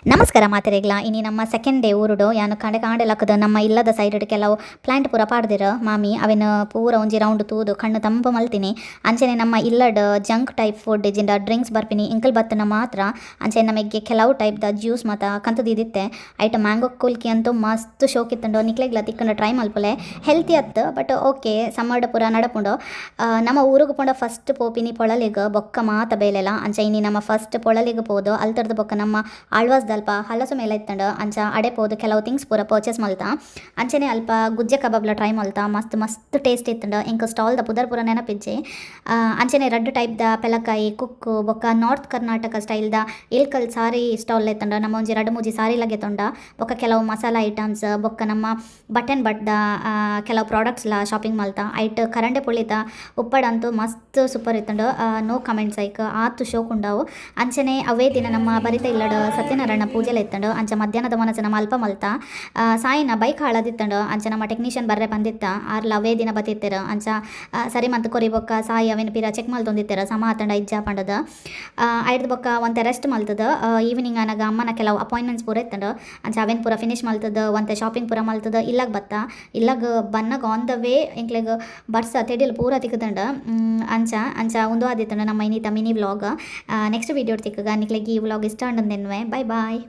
ನಮಸ್ಕಾರ ಮಾತೆರೆಗ್ಲ ಇನಿ ನಮ್ಮ ಸೆಕೆಂಡ್ ಡೇ ಊರುಡು ಯಾನು ಕಾಂಡೆ ಕಾಂಡೆಲಕ್ಕದ ನಮ್ಮ ಇಲ್ಲದ ಸೈಡ್ ಕೆಲವು ಪ್ಲಾಂಟ್ ಪೂರ ಪಾಡ್ದಿರ ಮಾಮಿ ಅವೆನ್ ಪೂರ ಒಂಜಿ ರೌಂಡ್ ತೂದು ಕಣ್ಣು ತಂಪು ಮಲ್ತಿನಿ ಅಂಚನೆ ನಮ್ಮ ಇಲ್ಲಡ್ junk type food ಇಜಿಂದ drinks ಬರ್ಪಿನಿ Ilkal ಬತ್ತನ ಮಾತ್ರ ಅಂಚನೆ ನಮಗೆ ಕೆಲವು ಟೈಪ್ ದ ಜ್ಯೂಸ್ ಮತ ಕಂತದಿದ್ದಿತ್ತೆ ಐಟ ಮ್ಯಾಂಗೋ ಕುಲ್ಕಿ ಅಂತೂ ಮಸ್ತ್ ಶೋಕ್ ಇತ್ತುಂಡು ನಿಕ್ಲೆಗ್ಲ ತಿಕ್ಕಂಡು ಟ್ರೈ ಮಲ್ಪಲೆ ಹೆಲ್ತಿ ಅತ್ತು ಬಟ್ ಓಕೆ ಸಮ್ಮರ್ಡ್ ಪೂರ ನಡಪುಂಡು ನಮ್ಮ ಊರಿಗೆ ಪೋಂಡ ಫಸ್ಟ್ ಪೋಪಿನಿ ಪೊಳಲಿಗೆ ಬೊಕ್ಕ ಮಾತ ಬೇಲೆಲ್ಲ ಅಂಚ ಇನಿ ನಮ್ಮ ಫಸ್ಟ್ ಪೊಳಲಿಗೆ ಪೋದು ಅಲ್ತರ್ದು ಬೊಕ್ಕ ನಮ್ಮ ಆಳ್ವಾಸ್ ಅಲ್ಪ ಹಲಸು ಮೇಲೆ ಇತ್ತಂಡು ಅಂಚ ಅಡೆಪೋದು ಕೆಲವು ಥಿಂಗ್ಸ್ ಪೂರ ಪರ್ಚೇಸ್ ಮಲ್ತಾ ಅಂಚನೆ ಅಲ್ಪ ಗುಜ್ಜೆ ಕಬಾಬ್ಲ ಟ್ರೈ ಮಲ್ತಾ ಮಸ್ತ್ ಮಸ್ತ್ ಟೇಸ್ಟ್ ಇತ್ತಂಡು ಇಂಕ ಸ್ಟಾಲ್ ದ ಪುದರ್ ಪೂರ ನೆನಪಿಜ್ಜೆ ಅಂಚನೆ ರಡ್ಡ್ ಟೈಪ್ ದ ಪೆಲಕಾಯಿ ಕುಕ್ಕು ಬೊಕ್ಕ ನಾರ್ತ್ ಕರ್ನಾಟಕ ಸ್ಟೈಲ್ ದ ಇಲ್ಕಲ್ ಸಾರಿ ಸ್ಟಾಲ್ ಇತ್ತಂಡು ನಮ್ಮ ಒಂಜಿ ರಡ್ಡ್ ಮೂಜಿ ಸಾರಿ ಲಗೆ ತೊಂಡ ಬೊಕ್ಕ ಕೆಲವು ಮಸಾಲ ಐಟಮ್ಸ್ ಬೊಕ್ಕ ನಮ್ಮ ಬಟನ್ ಬಟ್ದ ಕೆಲವು ಪ್ರಾಡಕ್ಟ್ಸ್ಲ ಶಾಪಿಂಗ್ ಮಲ್ತಾ ಐಟ್ ಕರಂಡೆ ಪುಳಿತ ಉಪ್ಪಡಂತೂ ಮಸ್ತ್ ಸೂಪರ್ ಇತ್ತಂಡು ನೋ ಕಮೆಂಟ್ಸ್ ಐಕ್ ಆತು ಶೋಕ್ ಉಂಡಾವು ಅಂಚನೆ ಅವೇ ದಿನ ನಮ್ಮ ಬರಿತ ಇಲ್ಲಡ ಸತ್ಯನಾರಾಯಣ ಪೂಜೆಲ ಇತ್ತಂಡು ಅಂಚ ಮಧ್ಯಾಹ್ನದ ಮನಸ ನಮ್ಮ ಅಲ್ಪ ಮಲ್ತ ಸಾಯಿನ ಬೈಕ್ ಹಾಳದಿತ್ತಂಡು ಅಂಚ ನಮ್ಮ ಟೆಕ್ನಿಷಿಯನ್ ಬರ್ರೆ ಬಂದಿತ್ತ ಆರ್ಲ ಅವೇ ದಿನ ಬತ್ತಿತ್ತೆರ ಅಂಚ ಸರಿ ಮತ್ತು ಕೊರಿ ಬೊಕ್ಕ ಸಾಯಿ ಅವೇನು ಪಿರ ಚೆಕ್ ಮಲ್ತೊಂದಿತ್ತೆರ ಸಮ ಆತಂಡ ಇಜ್ಜ ಪಂಡದ ಐಡ್ದು ಬೊಕ್ಕ ಒಂತೆ ರೆಸ್ಟ್ ಮಲ್ತದ ಈವ್ನಿಂಗ್ ಅನಗ ಅಮ್ಮನ ಕೆಲವು ಅಪಾಯಿಂಟ್ಮೆಂಟ್ಸ್ ಪೂರ ಇತ್ತಂಡು ಅಂಚ ಅವೇನು ಪೂರ ಫಿನಿಶ್ ಮಲ್ತದ ಒಂತೆ ಶಾಪಿಂಗ್ ಪೂರ ಮಲ್ತದ ಇಲ್ಲಾಗ ಬತ್ತ ಇಲ್ಲಾಗ ಬನ್ನಗ ಆನ್ ದ ವೇ ಎಂಕ್ಲೆಗ್ ಬರ್ಸ ತೆಡಿಲ್ ಪೂರ ತಿಕ್ಕದಂಡ ಅಂಚ ಅಂಚ ಒಂದು ಆದಿತ್ತಂಡ ನಮ್ಮ ಇನ್ನಿತ ಮಿನಿ ವ್ಲಾಗ್ ನೆಕ್ಸ್ಟ್ ವೀಡಿಯೋ ತಿಕ್ಕಗ ನಿಕ್ಲೆಗ್ ಈ ವ್ಲಾಗ್ ಇಷ್ಟ ಅಂಡಂದೆನ್ವೆ ಬೈ ಬಾಯ್